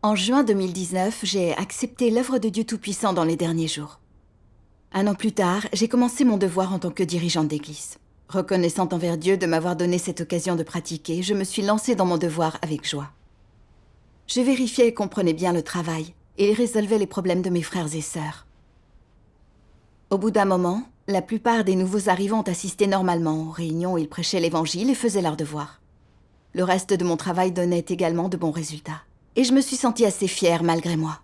En juin 2019, j'ai accepté l'œuvre de Dieu Tout-Puissant dans les derniers jours. 1 an plus tard, j'ai commencé mon devoir en tant que dirigeante d'église. Reconnaissante envers Dieu de m'avoir donné cette occasion de pratiquer, je me suis lancée dans mon devoir avec joie. Je vérifiais et comprenais bien le travail et résolvais les problèmes de mes frères et sœurs. Au bout d'un moment, la plupart des nouveaux arrivants ont assisté normalement aux réunions où ils prêchaient l'évangile et faisaient leurs devoirs. Le reste de mon travail donnait également de bons résultats. Et je me suis sentie assez fière malgré moi.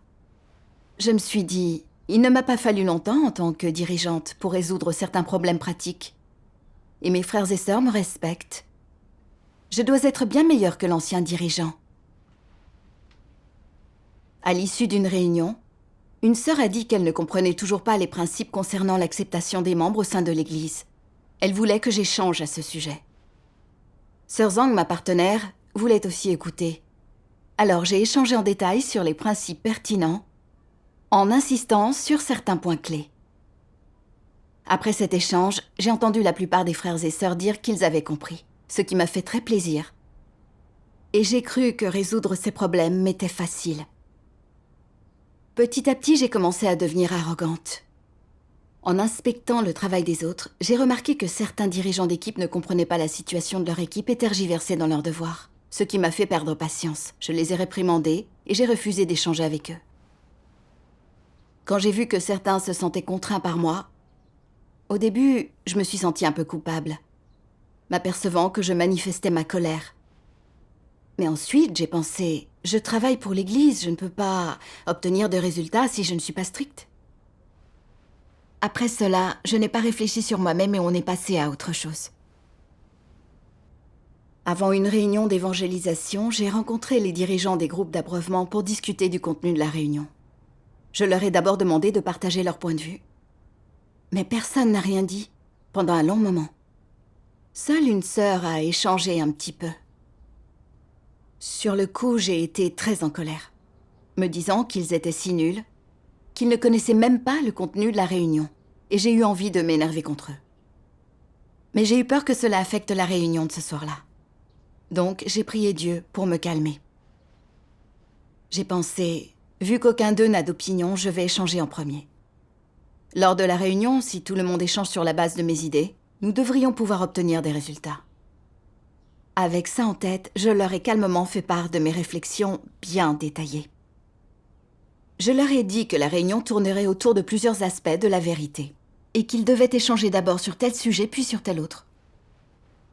Je me suis dit, il ne m'a pas fallu longtemps en tant que dirigeante pour résoudre certains problèmes pratiques. Et mes frères et sœurs me respectent. Je dois être bien meilleure que l'ancien dirigeant. À l'issue d'une réunion, une sœur a dit qu'elle ne comprenait toujours pas les principes concernant l'acceptation des membres au sein de l'Église. Elle voulait que j'échange à ce sujet. Sœur Zhang, ma partenaire, voulait aussi écouter. Alors j'ai échangé en détail sur les principes pertinents, en insistant sur certains points clés. Après cet échange, j'ai entendu la plupart des frères et sœurs dire qu'ils avaient compris, ce qui m'a fait très plaisir. Et j'ai cru que résoudre ces problèmes m'était facile. Petit à petit, j'ai commencé à devenir arrogante. En inspectant le travail des autres, j'ai remarqué que certains dirigeants d'équipe ne comprenaient pas la situation de leur équipe et tergiversaient dans leurs devoirs, ce qui m'a fait perdre patience. Je les ai réprimandés et j'ai refusé d'échanger avec eux. Quand j'ai vu que certains se sentaient contraints par moi, au début, je me suis sentie un peu coupable, m'apercevant que je manifestais ma colère. Mais ensuite, j'ai pensé, je travaille pour l'Église, je ne peux pas obtenir de résultats si je ne suis pas stricte. Après cela, je n'ai pas réfléchi sur moi-même et on est passé à autre chose. Avant une réunion d'évangélisation, j'ai rencontré les dirigeants des groupes d'abreuvement pour discuter du contenu de la réunion. Je leur ai d'abord demandé de partager leur point de vue. Mais personne n'a rien dit pendant un long moment. Seule une sœur a échangé un petit peu. Sur le coup, j'ai été très en colère, me disant qu'ils étaient si nuls, qu'ils ne connaissaient même pas le contenu de la réunion, et j'ai eu envie de m'énerver contre eux. Mais j'ai eu peur que cela affecte la réunion de ce soir-là. Donc, j'ai prié Dieu pour me calmer. J'ai pensé, vu qu'aucun d'eux n'a d'opinion, je vais échanger en premier. Lors de la réunion, si tout le monde échange sur la base de mes idées, nous devrions pouvoir obtenir des résultats. Avec ça en tête, je leur ai calmement fait part de mes réflexions bien détaillées. Je leur ai dit que la réunion tournerait autour de plusieurs aspects de la vérité, et qu'ils devaient échanger d'abord sur tel sujet puis sur tel autre.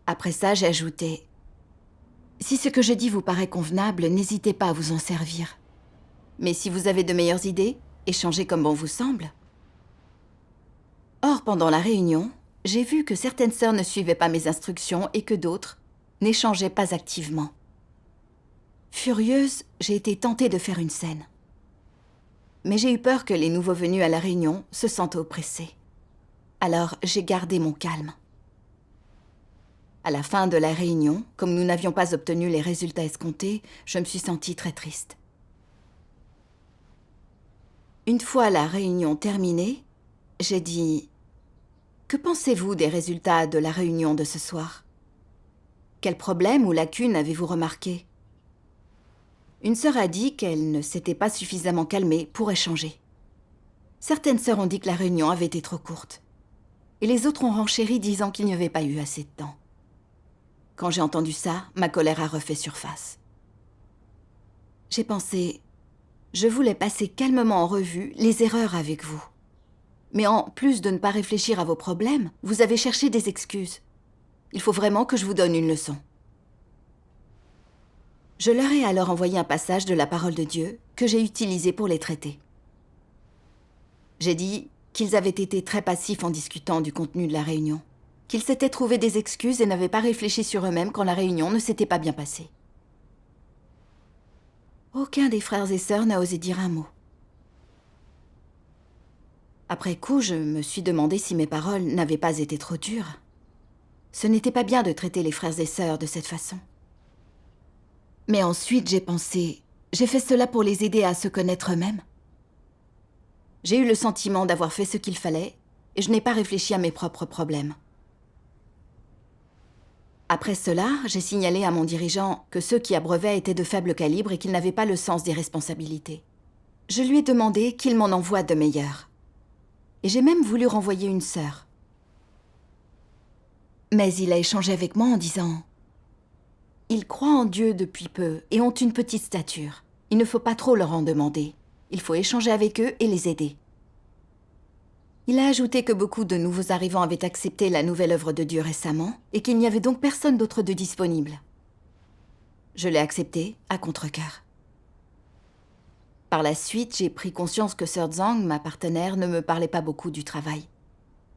Après ça, j'ai ajouté « Si ce que je dis vous paraît convenable, n'hésitez pas à vous en servir. Mais si vous avez de meilleures idées, échangez comme bon vous semble. » Or, pendant la réunion, j'ai vu que certaines sœurs ne suivaient pas mes instructions et que d'autres n'échangeaient pas activement. Furieuse, j'ai été tentée de faire une scène. Mais j'ai eu peur que les nouveaux venus à la réunion se sentent oppressés. Alors, j'ai gardé mon calme. À la fin de la réunion, comme nous n'avions pas obtenu les résultats escomptés, je me suis sentie très triste. Une fois la réunion terminée, j'ai dit « Que pensez-vous des résultats de la réunion de ce soir ? Quels problèmes ou lacunes avez-vous remarqués ?» Une sœur a dit qu'elle ne s'était pas suffisamment calmée pour échanger. Certaines sœurs ont dit que la réunion avait été trop courte. Et les autres ont renchéri disant qu'il n'y avait pas eu assez de temps. Quand j'ai entendu ça, ma colère a refait surface. J'ai pensé, je voulais passer calmement en revue les erreurs avec vous. Mais en plus de ne pas réfléchir à vos problèmes, vous avez cherché des excuses. Il faut vraiment que je vous donne une leçon. Je leur ai alors envoyé un passage de la parole de Dieu que j'ai utilisé pour les traiter. J'ai dit qu'ils avaient été très passifs en discutant du contenu de la réunion, qu'ils s'étaient trouvé des excuses et n'avaient pas réfléchi sur eux-mêmes quand la réunion ne s'était pas bien passée. Aucun des frères et sœurs n'a osé dire un mot. Après coup, je me suis demandé si mes paroles n'avaient pas été trop dures. Ce n'était pas bien de traiter les frères et sœurs de cette façon. Mais ensuite, j'ai pensé, j'ai fait cela pour les aider à se connaître eux-mêmes. J'ai eu le sentiment d'avoir fait ce qu'il fallait et je n'ai pas réfléchi à mes propres problèmes. Après Après cela, j'ai signalé à mon dirigeant que ceux qui abreuvaient étaient de faible calibre et qu'ils n'avaient pas le sens des responsabilités. Je lui ai demandé qu'il m'en envoie de meilleurs. Et j'ai même voulu renvoyer une sœur. Mais il a échangé avec moi en disant « Ils croient en Dieu depuis peu et ont une petite stature. Il ne faut pas trop leur en demander. Il faut échanger avec eux et les aider. » Il a ajouté que beaucoup de nouveaux arrivants avaient accepté la nouvelle œuvre de Dieu récemment et qu'il n'y avait donc personne d'autre de disponible. Je l'ai accepté à contre-cœur. Par la suite, j'ai pris conscience que Sœur Zhang, ma partenaire, ne me parlait pas beaucoup du travail.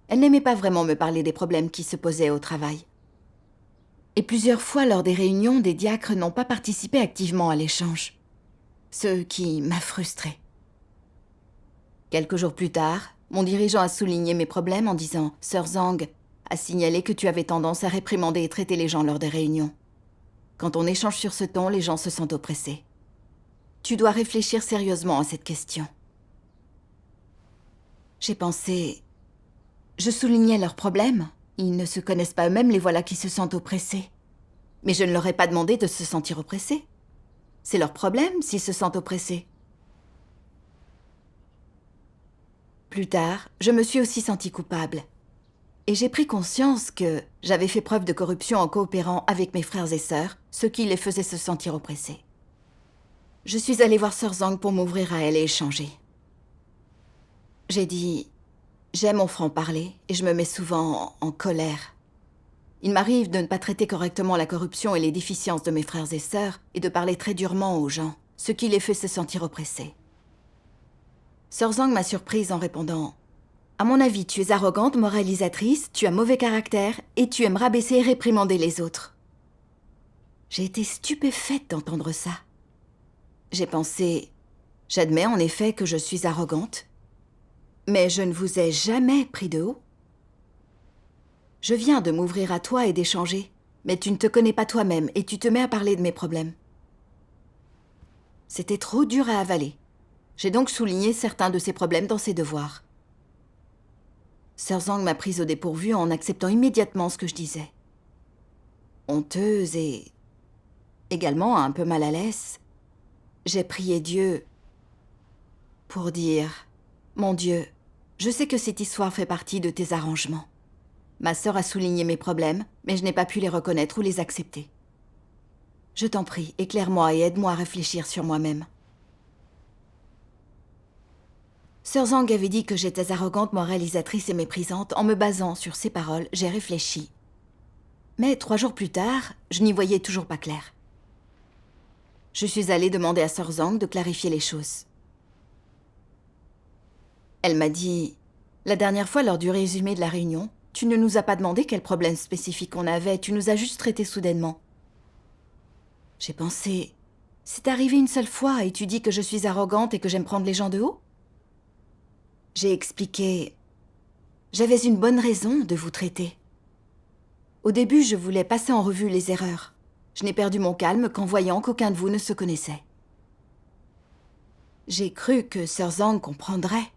Elle n'aimait pas vraiment me parler des problèmes qui se posaient au travail. Et plusieurs fois, lors des réunions, des diacres n'ont pas participé activement à l'échange. Ce qui m'a frustrée. Quelques jours plus tard, mon dirigeant a souligné mes problèmes en disant « Sœur Zhang a signalé que tu avais tendance à réprimander et traiter les gens lors des réunions. Quand on échange sur ce ton, les gens se sentent oppressés. Tu dois réfléchir sérieusement à cette question. » J'ai pensé... Je soulignais leurs problèmes. Ils ne se connaissent pas eux-mêmes, les voilà qui se sentent oppressés. Mais je ne leur ai pas demandé de se sentir oppressés. C'est leur problème s'ils se sentent oppressés. Plus tard, je me suis aussi sentie coupable. Et j'ai pris conscience que j'avais fait preuve de corruption en coopérant avec mes frères et sœurs, ce qui les faisait se sentir oppressés. Je suis allée voir Sœur Zhang pour m'ouvrir à elle et échanger. J'ai dit... J'aime mon franc-parler et je me mets souvent en colère. Il m'arrive de ne pas traiter correctement la corruption et les déficiences de mes frères et sœurs et de parler très durement aux gens, ce qui les fait se sentir oppressés. Sœur Zhang m'a surprise en répondant « À mon avis, tu es arrogante, moralisatrice, tu as mauvais caractère et tu aimes rabaisser et réprimander les autres. » J'ai été stupéfaite d'entendre ça. J'ai pensé « J'admets en effet que je suis arrogante. Mais je ne vous ai jamais pris de haut. Je viens de m'ouvrir à toi et d'échanger, mais tu ne te connais pas toi-même et tu te mets à parler de mes problèmes. » C'était trop dur à avaler. J'ai donc souligné certains de ses problèmes dans ses devoirs. Sœur Zhang m'a prise au dépourvu en acceptant immédiatement ce que je disais. Honteuse et également un peu mal à l'aise, j'ai prié Dieu pour dire « Mon Dieu, je sais que cette histoire fait partie de tes arrangements. Ma sœur a souligné mes problèmes, mais je n'ai pas pu les reconnaître ou les accepter. Je t'en prie, éclaire-moi et aide-moi à réfléchir sur moi-même. » Sœur Zhang avait dit que j'étais arrogante, moralisatrice et méprisante. En me basant sur ces paroles, j'ai réfléchi. Mais 3 jours plus tard, je n'y voyais toujours pas clair. Je suis allée demander à Sœur Zhang de clarifier les choses. Elle m'a dit « La dernière fois, lors du résumé de la réunion, tu ne nous as pas demandé quel problème spécifique on avait, tu nous as juste traités soudainement. » J'ai pensé « C'est arrivé une seule fois et tu dis que je suis arrogante et que j'aime prendre les gens de haut ?» J'ai expliqué « J'avais une bonne raison de vous traiter. Au début, je voulais passer en revue les erreurs. Je n'ai perdu mon calme qu'en voyant qu'aucun de vous ne se connaissait. J'ai cru que Sœur Zhang comprendrait.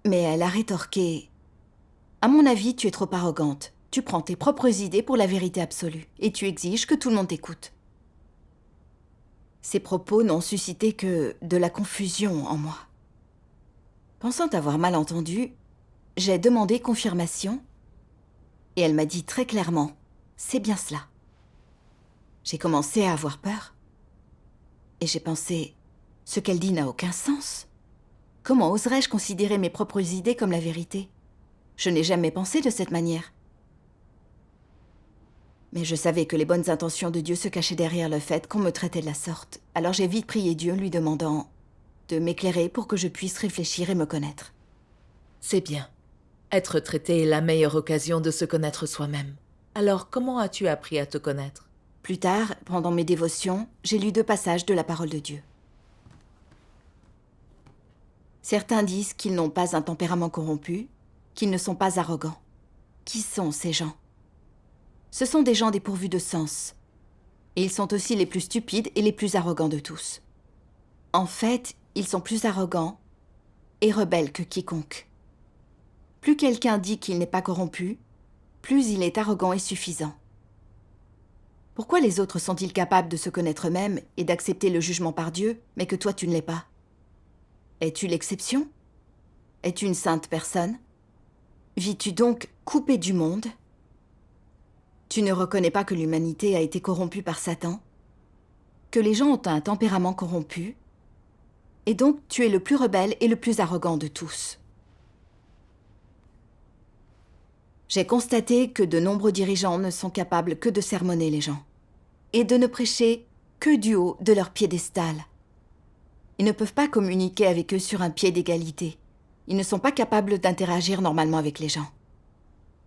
Mais elle a rétorqué « À mon avis, tu es trop arrogante. Tu prends tes propres idées pour la vérité absolue et tu exiges que tout le monde t'écoute. » Ces propos n'ont suscité que de la confusion en moi. Pensant avoir mal entendu, j'ai demandé confirmation et elle m'a dit très clairement « C'est bien cela. » J'ai commencé à avoir peur et j'ai pensé « Ce qu'elle dit n'a aucun sens. Comment oserais-je considérer mes propres idées comme la vérité? Je n'ai jamais pensé de cette manière. » Mais je savais que les bonnes intentions de Dieu se cachaient derrière le fait qu'on me traitait de la sorte. Alors j'ai vite prié Dieu lui demandant de m'éclairer pour que je puisse réfléchir et me connaître. C'est bien. Être traité est la meilleure occasion de se connaître soi-même. Alors, comment as-tu appris à te connaître? Plus tard, pendant mes dévotions, j'ai lu 2 passages de la parole de Dieu. Certains disent qu'ils n'ont pas un tempérament corrompu, qu'ils ne sont pas arrogants. Qui sont ces gens? Ce sont des gens dépourvus de sens. Et ils sont aussi les plus stupides et les plus arrogants de tous. En fait, ils sont plus arrogants et rebelles que quiconque. Plus quelqu'un dit qu'il n'est pas corrompu, plus il est arrogant et suffisant. Pourquoi les autres sont-ils capables de se connaître eux-mêmes et d'accepter le jugement par Dieu, mais que toi tu ne l'es pas? Es-tu l'exception? Es-tu une sainte personne? Vis-tu donc coupé du monde? Tu ne reconnais pas que l'humanité a été corrompue par Satan? Que les gens ont un tempérament corrompu? Et donc tu es le plus rebelle et le plus arrogant de tous. J'ai constaté que de nombreux dirigeants ne sont capables que de sermonner les gens et de ne prêcher que du haut de leur piédestal. Ils ne peuvent pas communiquer avec eux sur un pied d'égalité. Ils ne sont pas capables d'interagir normalement avec les gens.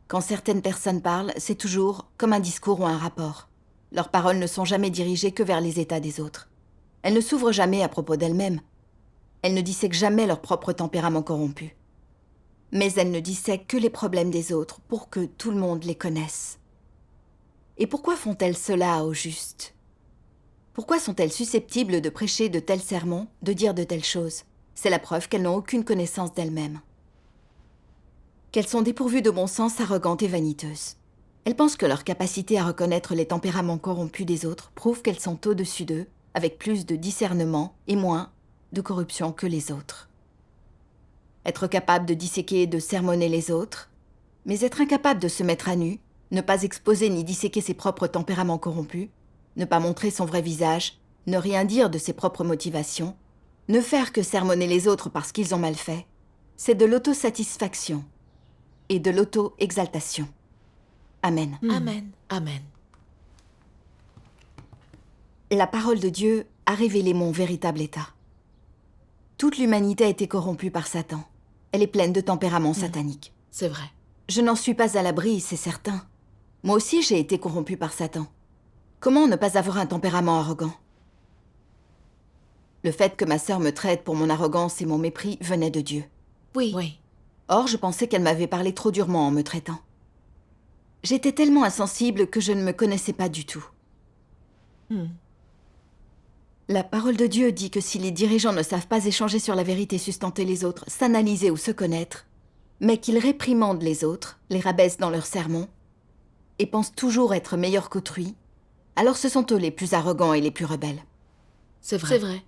Quand certaines personnes parlent, c'est toujours comme un discours ou un rapport. Leurs paroles ne sont jamais dirigées que vers les états des autres. Elles ne s'ouvrent jamais à propos d'elles-mêmes. Elles ne dissèquent jamais leur propre tempérament corrompu. Mais elles ne dissèquent que les problèmes des autres pour que tout le monde les connaisse. Et pourquoi font-elles cela au juste? Pourquoi sont-elles susceptibles de prêcher de tels sermons, de dire de telles choses? C'est la preuve qu'elles n'ont aucune connaissance d'elles-mêmes. Qu'elles sont dépourvues de bon sens, arrogantes et vaniteuses. Elles pensent que leur capacité à reconnaître les tempéraments corrompus des autres prouve qu'elles sont au-dessus d'eux, avec plus de discernement et moins de corruption que les autres. Être capable de disséquer et de sermonner les autres, mais être incapable de se mettre à nu, ne pas exposer ni disséquer ses propres tempéraments corrompus, ne pas montrer son vrai visage, ne rien dire de ses propres motivations, ne faire que sermonner les autres parce qu'ils ont mal fait, c'est de l'autosatisfaction et de l'auto-exaltation. Amen. Amen. Amen. La parole de Dieu a révélé mon véritable état. Toute l'humanité a été corrompue par Satan. Elle est pleine de tempéraments sataniques. C'est vrai. Je n'en suis pas à l'abri, c'est certain. Moi aussi, j'ai été corrompue par Satan. Comment ne pas avoir un tempérament arrogant? Le fait que ma sœur me traite pour mon arrogance et mon mépris venait de Dieu. Oui. Or, je pensais qu'elle m'avait parlé trop durement en me traitant. J'étais tellement insensible que je ne me connaissais pas du tout. La parole de Dieu dit que si les dirigeants ne savent pas échanger sur la vérité, sustenter les autres, s'analyser ou se connaître, mais qu'ils réprimandent les autres, les rabaissent dans leurs sermons, et pensent toujours être meilleurs qu'autrui, alors ce sont eux les plus arrogants et les plus rebelles. C'est vrai.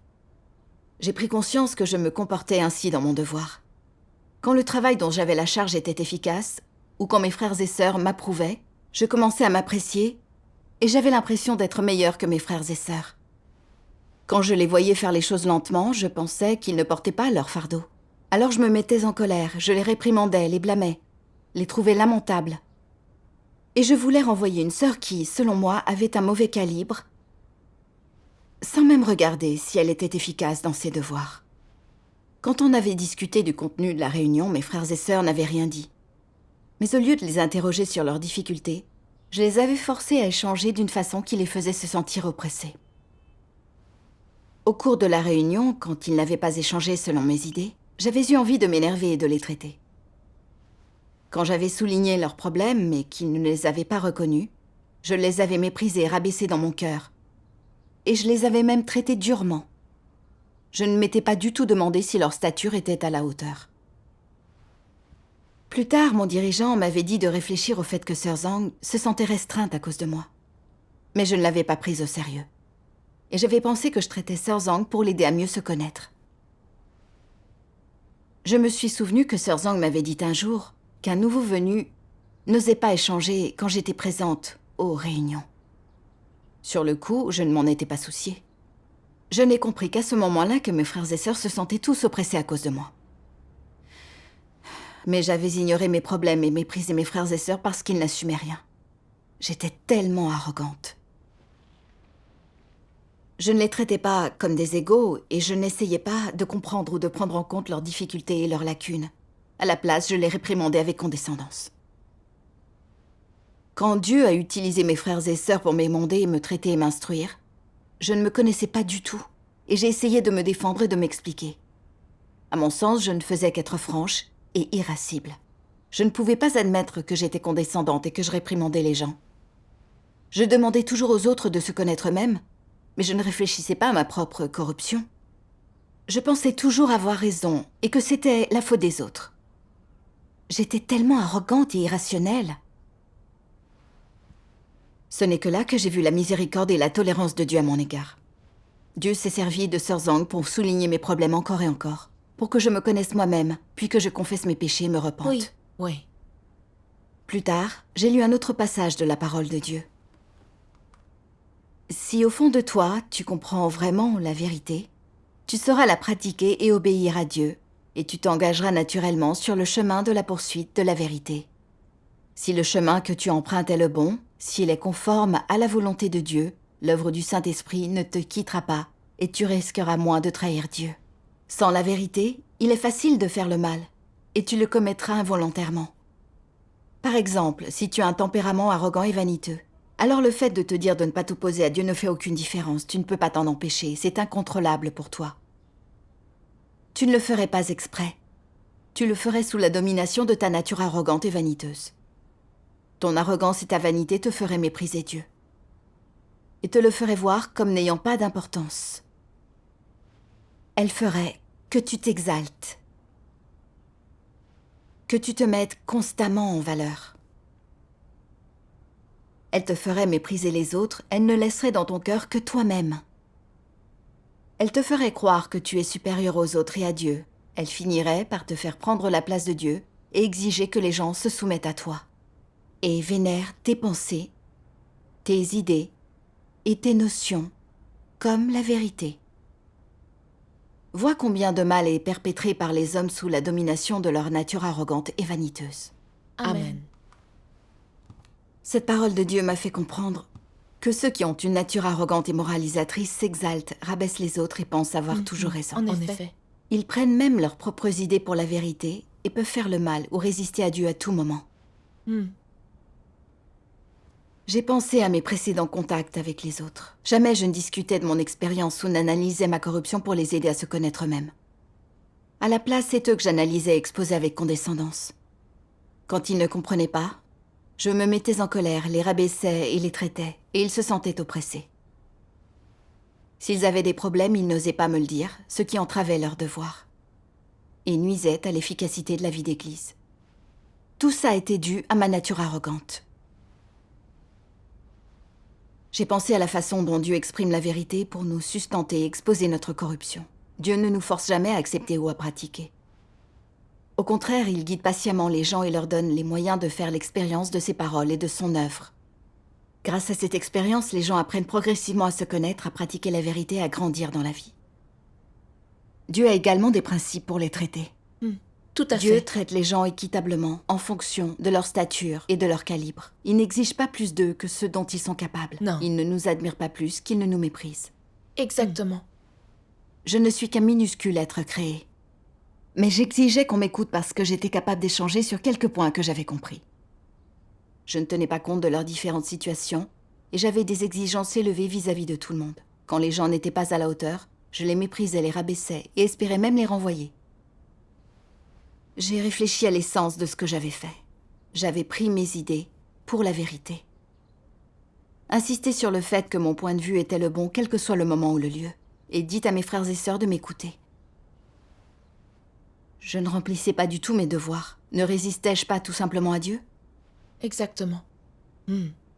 J'ai pris conscience que je me comportais ainsi dans mon devoir. Quand le travail dont j'avais la charge était efficace, ou quand mes frères et sœurs m'approuvaient, je commençais à m'apprécier, et j'avais l'impression d'être meilleure que mes frères et sœurs. Quand je les voyais faire les choses lentement, je pensais qu'ils ne portaient pas leur fardeau. Alors je me mettais en colère, je les réprimandais, les blâmais, les trouvais lamentables. Et je voulais renvoyer une sœur qui, selon moi, avait un mauvais calibre, sans même regarder si elle était efficace dans ses devoirs. Quand on avait discuté du contenu de la réunion, mes frères et sœurs n'avaient rien dit. Mais au lieu de les interroger sur leurs difficultés, je les avais forcés à échanger d'une façon qui les faisait se sentir oppressés. Au cours de la réunion, quand ils n'avaient pas échangé selon mes idées, j'avais eu envie de m'énerver et de les traiter. Quand j'avais souligné leurs problèmes, mais qu'ils ne les avaient pas reconnus, je les avais méprisés et rabaissés dans mon cœur. Et je les avais même traités durement. Je ne m'étais pas du tout demandé si leur stature était à la hauteur. Plus tard, mon dirigeant m'avait dit de réfléchir au fait que Sœur Zhang se sentait restreinte à cause de moi. Mais je ne l'avais pas prise au sérieux. Et j'avais pensé que je traitais Sœur Zhang pour l'aider à mieux se connaître. Je me suis souvenu que Sœur Zhang m'avait dit un jour qu'un nouveau venu n'osait pas échanger quand j'étais présente aux réunions. Sur le coup, je ne m'en étais pas souciée. Je n'ai compris qu'à ce moment-là que mes frères et sœurs se sentaient tous oppressés à cause de moi. Mais j'avais ignoré mes problèmes et méprisé mes frères et sœurs parce qu'ils n'assumaient rien. J'étais tellement arrogante. Je ne les traitais pas comme des égaux et je n'essayais pas de comprendre ou de prendre en compte leurs difficultés et leurs lacunes. À la place, je les réprimandais avec condescendance. Quand Dieu a utilisé mes frères et sœurs pour m'émonder, me traiter et m'instruire, je ne me connaissais pas du tout et j'ai essayé de me défendre et de m'expliquer. À mon sens, je ne faisais qu'être franche et irascible. Je ne pouvais pas admettre que j'étais condescendante et que je réprimandais les gens. Je demandais toujours aux autres de se connaître eux-mêmes, mais je ne réfléchissais pas à ma propre corruption. Je pensais toujours avoir raison et que c'était la faute des autres. J'étais tellement arrogante et irrationnelle. Ce n'est que là que j'ai vu la miséricorde et la tolérance de Dieu à mon égard. Dieu s'est servi de Sir Zhang pour souligner mes problèmes encore et encore, pour que je me connaisse moi-même, puis que je confesse mes péchés et me repente. Oui, oui. Plus tard, j'ai lu un autre passage de la parole de Dieu. Si au fond de toi, tu comprends vraiment la vérité, tu sauras la pratiquer et obéir à Dieu, et tu t'engageras naturellement sur le chemin de la poursuite de la vérité. Si le chemin que tu empruntes est le bon, s'il est conforme à la volonté de Dieu, l'œuvre du Saint-Esprit ne te quittera pas, et tu risqueras moins de trahir Dieu. Sans la vérité, il est facile de faire le mal, et tu le commettras involontairement. Par exemple, si tu as un tempérament arrogant et vaniteux, alors le fait de te dire de ne pas t'opposer à Dieu ne fait aucune différence, tu ne peux pas t'en empêcher, c'est incontrôlable pour toi. Tu ne le ferais pas exprès. Tu le ferais sous la domination de ta nature arrogante et vaniteuse. Ton arrogance et ta vanité te feraient mépriser Dieu, et te le feraient voir comme n'ayant pas d'importance. Elle ferait que tu t'exaltes, que tu te mettes constamment en valeur. Elle te ferait mépriser les autres, elle ne laisserait dans ton cœur que toi-même. Elle te ferait croire que tu es supérieur aux autres et à Dieu. Elle finirait par te faire prendre la place de Dieu et exiger que les gens se soumettent à toi. Et vénèrent tes pensées, tes idées et tes notions comme la vérité. Vois combien de mal est perpétré par les hommes sous la domination de leur nature arrogante et vaniteuse. Amen. Cette parole de Dieu m'a fait comprendre que ceux qui ont une nature arrogante et moralisatrice s'exaltent, rabaissent les autres et pensent avoir toujours raison. En effet. Ils prennent même leurs propres idées pour la vérité et peuvent faire le mal ou résister à Dieu à tout moment. J'ai pensé à mes précédents contacts avec les autres. Jamais je ne discutais de mon expérience ou n'analysais ma corruption pour les aider à se connaître eux-mêmes. À la place, c'est eux que j'analysais et exposais avec condescendance. Quand ils ne comprenaient pas, je me mettais en colère, les rabaissais et les traitais, et ils se sentaient oppressés. S'ils avaient des problèmes, ils n'osaient pas me le dire, ce qui entravait leur devoir, et nuisait à l'efficacité de la vie d'église. Tout ça était dû à ma nature arrogante. J'ai pensé à la façon dont Dieu exprime la vérité pour nous sustenter et exposer notre corruption. Dieu ne nous force jamais à accepter ou à pratiquer. Au contraire, il guide patiemment les gens et leur donne les moyens de faire l'expérience de ses paroles et de son œuvre. Grâce à cette expérience, les gens apprennent progressivement à se connaître, à pratiquer la vérité et à grandir dans la vie. Dieu a également des principes pour les traiter. Tout à Dieu fait. traite les gens équitablement, en fonction de leur stature et de leur calibre. Il n'exige pas plus d'eux que ce dont ils sont capables. Non. Il ne nous admire pas plus qu'il ne nous méprise. Exactement. Je ne suis qu'un minuscule être créé. Mais j'exigeais qu'on m'écoute parce que j'étais capable d'échanger sur quelques points que j'avais compris. Je ne tenais pas compte de leurs différentes situations et j'avais des exigences élevées vis-à-vis de tout le monde. Quand les gens n'étaient pas à la hauteur, je les méprisais, les rabaissais et espérais même les renvoyer. J'ai réfléchi à l'essence de ce que j'avais fait. J'avais pris mes idées pour la vérité. Insisté sur le fait que mon point de vue était le bon, quel que soit le moment ou le lieu, et dit à mes frères et sœurs de m'écouter. Je ne remplissais pas du tout mes devoirs. Ne résistais-je pas tout simplement à Dieu ? Exactement.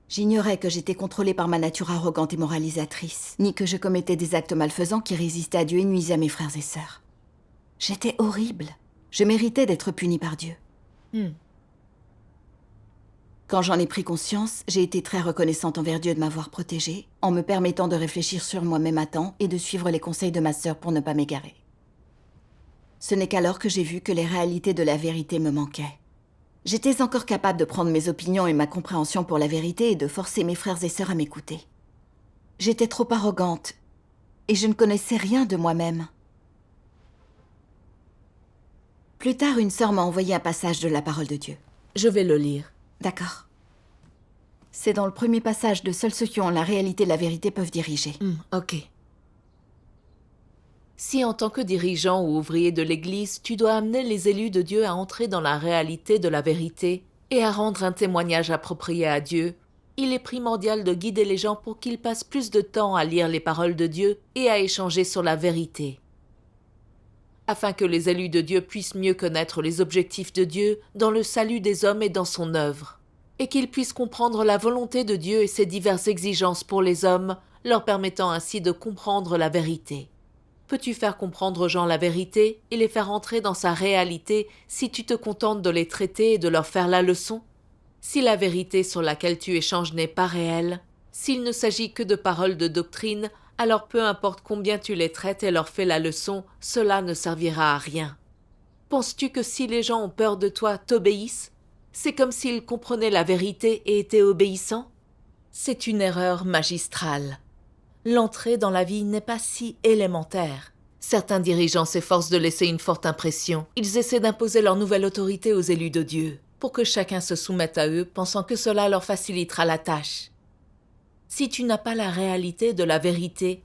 J'ignorais que j'étais contrôlée par ma nature arrogante et moralisatrice, ni que je commettais des actes malfaisants qui résistaient à Dieu et nuisaient à mes frères et sœurs. J'étais horrible. Je méritais d'être punie par Dieu. Quand j'en ai pris conscience, j'ai été très reconnaissante envers Dieu de m'avoir protégée, en me permettant de réfléchir sur moi-même à temps et de suivre les conseils de ma sœur pour ne pas m'égarer. Ce n'est qu'alors que j'ai vu que les réalités de la vérité me manquaient. J'étais encore capable de prendre mes opinions et ma compréhension pour la vérité et de forcer mes frères et sœurs à m'écouter. J'étais trop arrogante et je ne connaissais rien de moi-même. Plus tard, une sœur m'a envoyé un passage de la parole de Dieu. Je vais le lire. D'accord. C'est dans le premier passage de Seuls ceux qui ont la réalité de la vérité peuvent diriger. Ok. Si en tant que dirigeant ou ouvrier de l'Église, tu dois amener les élus de Dieu à entrer dans la réalité de la vérité et à rendre un témoignage approprié à Dieu, il est primordial de guider les gens pour qu'ils passent plus de temps à lire les paroles de Dieu et à échanger sur la vérité. Afin que les élus de Dieu puissent mieux connaître les objectifs de Dieu dans le salut des hommes et dans son œuvre, et qu'ils puissent comprendre la volonté de Dieu et ses diverses exigences pour les hommes, leur permettant ainsi de comprendre la vérité. Peux-tu faire comprendre aux gens la vérité et les faire entrer dans sa réalité si tu te contentes de les traiter et de leur faire la leçon? Si la vérité sur laquelle tu échanges n'est pas réelle, s'il ne s'agit que de paroles de doctrine, alors peu importe combien tu les traites et leur fais la leçon, cela ne servira à rien. Penses-tu que si les gens ont peur de toi, t'obéissent? C'est comme s'ils comprenaient la vérité et étaient obéissants? C'est une erreur magistrale. L'entrée dans la vie n'est pas si élémentaire. Certains dirigeants s'efforcent de laisser une forte impression. Ils essaient d'imposer leur nouvelle autorité aux élus de Dieu, pour que chacun se soumette à eux, pensant que cela leur facilitera la tâche. Si tu n'as pas la réalité de la vérité,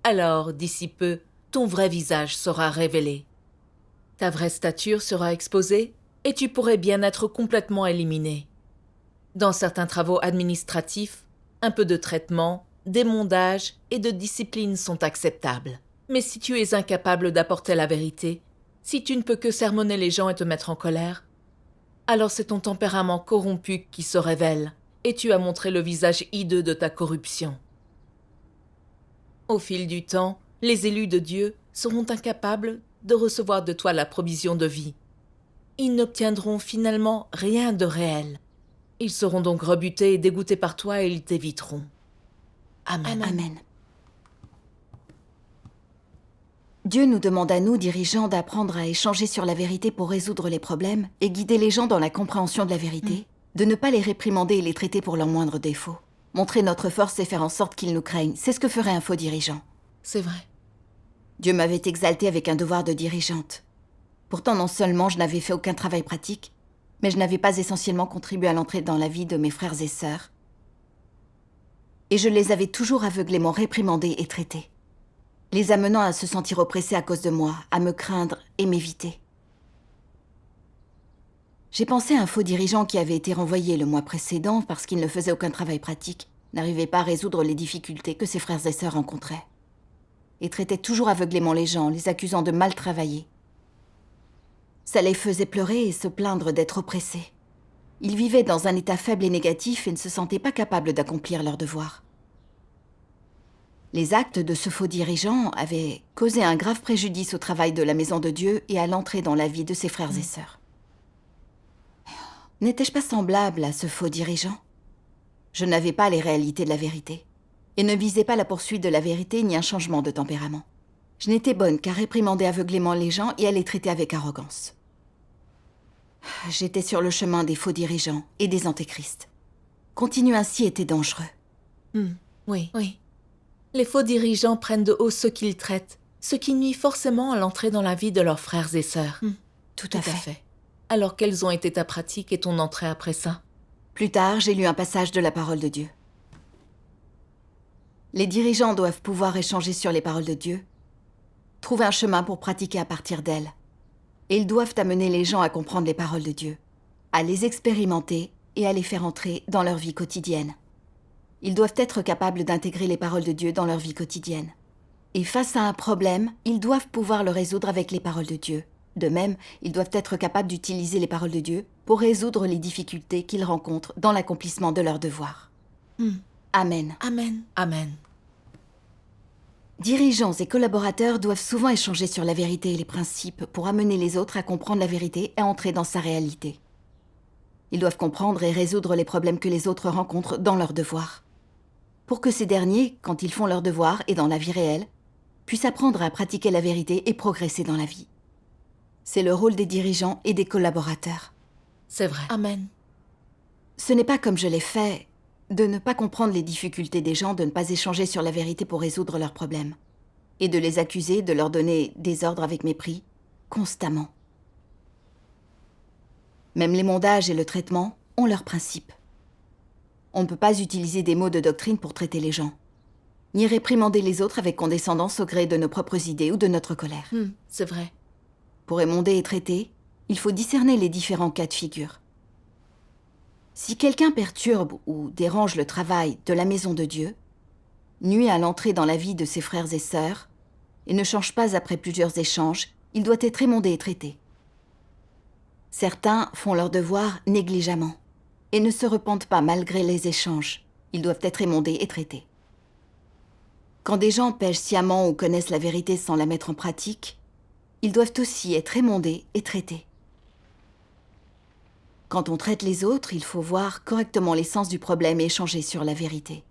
alors, d'ici peu, ton vrai visage sera révélé. Ta vraie stature sera exposée et tu pourrais bien être complètement éliminé. Dans certains travaux administratifs, un peu de traitement, d'émondage et de discipline sont acceptables. Mais si tu es incapable d'apporter la vérité, si tu ne peux que sermonner les gens et te mettre en colère, alors c'est ton tempérament corrompu qui se révèle et tu as montré le visage hideux de ta corruption. Au fil du temps, les élus de Dieu seront incapables de recevoir de toi la provision de vie. Ils n'obtiendront finalement rien de réel. Ils seront donc rebutés et dégoûtés par toi et ils t'éviteront. Amen. Amen. Dieu nous demande à nous, dirigeants, d'apprendre à échanger sur la vérité pour résoudre les problèmes et guider les gens dans la compréhension de la vérité, de ne pas les réprimander et les traiter pour leurs moindres défauts. Montrer notre force et faire en sorte qu'ils nous craignent, c'est ce que ferait un faux dirigeant. C'est vrai. Dieu m'avait exaltée avec un devoir de dirigeante. Pourtant, non seulement je n'avais fait aucun travail pratique, mais je n'avais pas essentiellement contribué à l'entrée dans la vie de mes frères et sœurs. Et je les avais toujours aveuglément réprimandés et traités, les amenant à se sentir oppressés à cause de moi, à me craindre et m'éviter. J'ai pensé à un faux dirigeant qui avait été renvoyé le mois précédent parce qu'il ne faisait aucun travail pratique, n'arrivait pas à résoudre les difficultés que ses frères et sœurs rencontraient, et traitait toujours aveuglément les gens, les accusant de mal travailler. Ça les faisait pleurer et se plaindre d'être oppressés. Ils vivaient dans un état faible et négatif et ne se sentaient pas capables d'accomplir leurs devoirs. Les actes de ce faux dirigeant avaient causé un grave préjudice au travail de la maison de Dieu et à l'entrée dans la vie de ses frères et sœurs. N'étais-je pas semblable à ce faux dirigeant? Je n'avais pas les réalités de la vérité et ne visais pas la poursuite de la vérité ni un changement de tempérament. Je n'étais bonne qu'à réprimander aveuglément les gens et à les traiter avec arrogance. J'étais sur le chemin des faux dirigeants et des antéchrists. Continuer ainsi était dangereux. Oui. Les faux dirigeants prennent de haut ceux qu'ils traitent, ce qui nuit forcément à l'entrée dans la vie de leurs frères et sœurs. Tout à fait. Alors quelles ont été ta pratique et ton entrée après ça? Plus tard, j'ai lu un passage de la parole de Dieu. Les dirigeants doivent pouvoir échanger sur les paroles de Dieu, trouver un chemin pour pratiquer à partir d'elles. Et ils doivent amener les gens à comprendre les paroles de Dieu, à les expérimenter et à les faire entrer dans leur vie quotidienne. Ils doivent être capables d'intégrer les paroles de Dieu dans leur vie quotidienne. Et face à un problème, ils doivent pouvoir le résoudre avec les paroles de Dieu. De même, ils doivent être capables d'utiliser les paroles de Dieu pour résoudre les difficultés qu'ils rencontrent dans l'accomplissement de leurs devoirs. Amen. Amen. Dirigeants et collaborateurs doivent souvent échanger sur la vérité et les principes pour amener les autres à comprendre la vérité et à entrer dans sa réalité. Ils doivent comprendre et résoudre les problèmes que les autres rencontrent dans leurs devoirs, pour que ces derniers, quand ils font leurs devoirs et dans la vie réelle, puissent apprendre à pratiquer la vérité et progresser dans la vie. C'est le rôle des dirigeants et des collaborateurs. C'est vrai. Amen. Ce n'est pas comme je l'ai fait, de ne pas comprendre les difficultés des gens, de ne pas échanger sur la vérité pour résoudre leurs problèmes, et de les accuser, de leur donner des ordres avec mépris, constamment. Même l'émondage et le traitement ont leurs principes. On ne peut pas utiliser des mots de doctrine pour traiter les gens, ni réprimander les autres avec condescendance au gré de nos propres idées ou de notre colère. C'est vrai. Pour émonder et traiter, il faut discerner les différents cas de figure. Si quelqu'un perturbe ou dérange le travail de la maison de Dieu, nuit à l'entrée dans la vie de ses frères et sœurs, et ne change pas après plusieurs échanges, il doit être émondé et traité. Certains font leur devoir négligemment, et ne se repentent pas malgré les échanges. Ils doivent être émondés et traités. Quand des gens pêchent sciemment ou connaissent la vérité sans la mettre en pratique, ils doivent aussi être émondés et traités. Quand on traite les autres, il faut voir correctement l'essence du problème et échanger sur la vérité,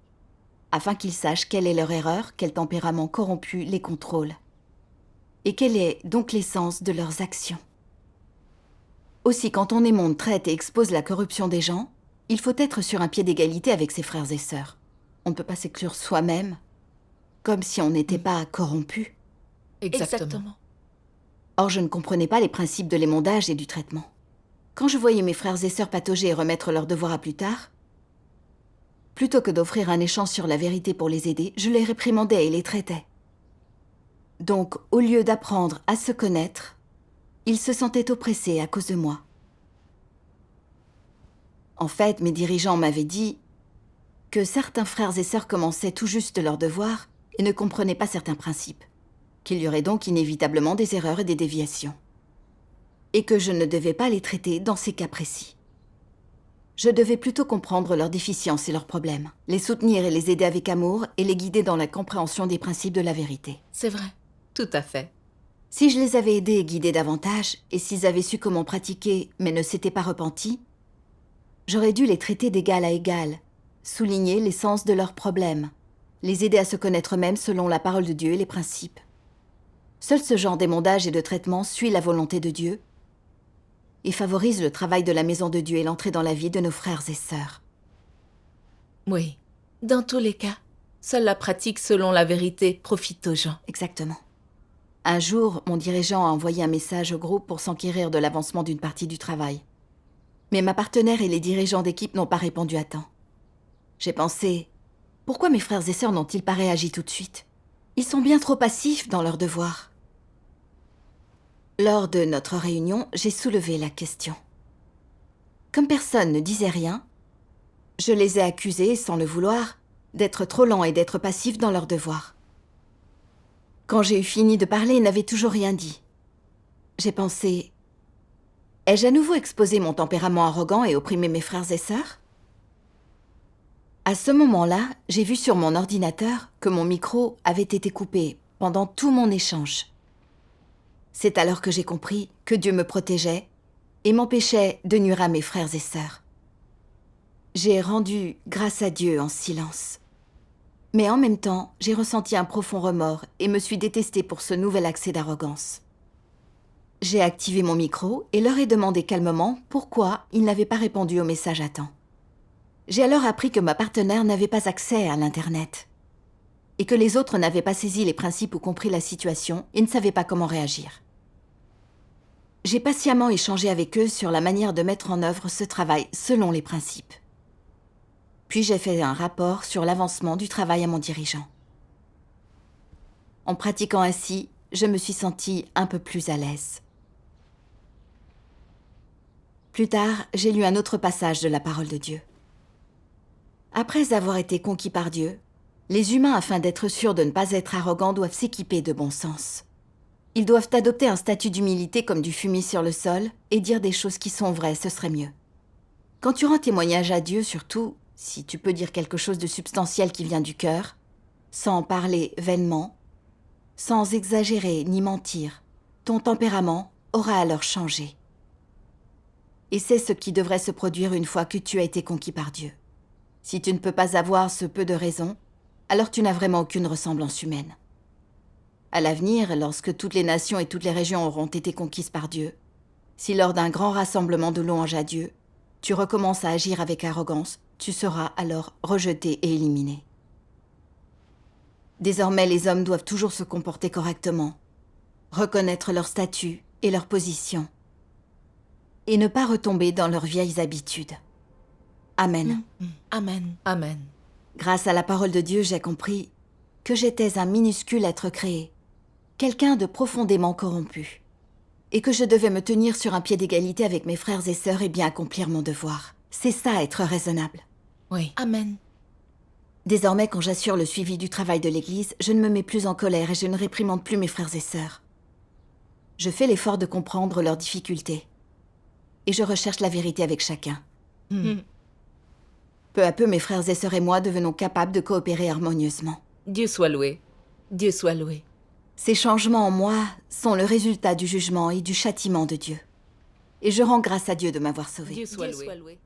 afin qu'ils sachent quelle est leur erreur, quel tempérament corrompu les contrôle, et quelle est donc l'essence de leurs actions. Aussi, quand on émonde, traite et expose la corruption des gens, il faut être sur un pied d'égalité avec ses frères et sœurs. On ne peut pas s'exclure soi-même, comme si on n'était pas corrompu. Exactement. Or, je ne comprenais pas les principes de l'émondage et du traitement. Quand je voyais mes frères et sœurs patauger et remettre leurs devoirs à plus tard, plutôt que d'offrir un échange sur la vérité pour les aider, je les réprimandais et les traitais. Donc, au lieu d'apprendre à se connaître, ils se sentaient oppressés à cause de moi. En fait, mes dirigeants m'avaient dit que certains frères et sœurs commençaient tout juste leurs devoirs et ne comprenaient pas certains principes, qu'il y aurait donc inévitablement des erreurs et des déviations, et que je ne devais pas les traiter dans ces cas précis. Je devais plutôt comprendre leurs déficiences et leurs problèmes, les soutenir et les aider avec amour et les guider dans la compréhension des principes de la vérité. C'est vrai, tout à fait. Si je les avais aidés et guidés davantage, et s'ils avaient su comment pratiquer mais ne s'étaient pas repentis, j'aurais dû les traiter d'égal à égal, souligner l'essence de leurs problèmes, les aider à se connaître eux-mêmes selon la parole de Dieu et les principes. Seul ce genre d'émondage et de traitement suit la volonté de Dieu et favorise le travail de la maison de Dieu et l'entrée dans la vie de nos frères et sœurs. Oui, dans tous les cas, seule la pratique selon la vérité profite aux gens. Exactement. Un jour, mon dirigeant a envoyé un message au groupe pour s'enquérir de l'avancement d'une partie du travail. Mais ma partenaire et les dirigeants d'équipe n'ont pas répondu à temps. J'ai pensé, pourquoi mes frères et sœurs n'ont-ils pas réagi tout de suite? Ils sont bien trop passifs dans leurs devoirs. Lors de notre réunion, j'ai soulevé la question. Comme personne ne disait rien, je les ai accusés, sans le vouloir, d'être trop lents et d'être passifs dans leurs devoirs. Quand j'ai eu fini de parler, ils n'avaient toujours rien dit. J'ai pensé, ai-je à nouveau exposé mon tempérament arrogant et opprimé mes frères et sœurs? À ce moment-là, j'ai vu sur mon ordinateur que mon micro avait été coupé pendant tout mon échange. C'est alors que j'ai compris que Dieu me protégeait et m'empêchait de nuire à mes frères et sœurs. J'ai rendu grâce à Dieu en silence. Mais en même temps, j'ai ressenti un profond remords et me suis détestée pour ce nouvel accès d'arrogance. J'ai activé mon micro et leur ai demandé calmement pourquoi ils n'avaient pas répondu au message à temps. J'ai alors appris que ma partenaire n'avait pas accès à l'Internet et que les autres n'avaient pas saisi les principes ou compris la situation et ne savaient pas comment réagir. J'ai patiemment échangé avec eux sur la manière de mettre en œuvre ce travail selon les principes. Puis j'ai fait un rapport sur l'avancement du travail à mon dirigeant. En pratiquant ainsi, je me suis sentie un peu plus à l'aise. Plus tard, j'ai lu un autre passage de la parole de Dieu. Après avoir été conquis par Dieu, les humains, afin d'être sûrs de ne pas être arrogants, doivent s'équiper de bon sens. Ils doivent adopter un statut d'humilité comme du fumier sur le sol et dire des choses qui sont vraies, ce serait mieux. Quand tu rends témoignage à Dieu, surtout, si tu peux dire quelque chose de substantiel qui vient du cœur, sans parler vainement, sans exagérer ni mentir, ton tempérament aura alors changé. Et c'est ce qui devrait se produire une fois que tu as été conquis par Dieu. Si tu ne peux pas avoir ce peu de raison, alors tu n'as vraiment aucune ressemblance humaine. À l'avenir, lorsque toutes les nations et toutes les régions auront été conquises par Dieu, si lors d'un grand rassemblement de louanges à Dieu, tu recommences à agir avec arrogance, tu seras alors rejeté et éliminé. Désormais, les hommes doivent toujours se comporter correctement, reconnaître leur statut et leur position, et ne pas retomber dans leurs vieilles habitudes. Amen. Amen. Amen. Grâce à la parole de Dieu, j'ai compris que j'étais un minuscule être créé, quelqu'un de profondément corrompu, et que je devais me tenir sur un pied d'égalité avec mes frères et sœurs et bien accomplir mon devoir. C'est ça, être raisonnable. Oui. Amen. Désormais, quand j'assure le suivi du travail de l'Église, je ne me mets plus en colère et je ne réprimande plus mes frères et sœurs. Je fais l'effort de comprendre leurs difficultés. Et je recherche la vérité avec chacun. Peu à peu, mes frères et sœurs et moi devenons capables de coopérer harmonieusement. Dieu soit loué. Dieu soit loué. Ces changements en moi sont le résultat du jugement et du châtiment de Dieu. Et je rends grâce à Dieu de m'avoir sauvée. Dieu soit loué.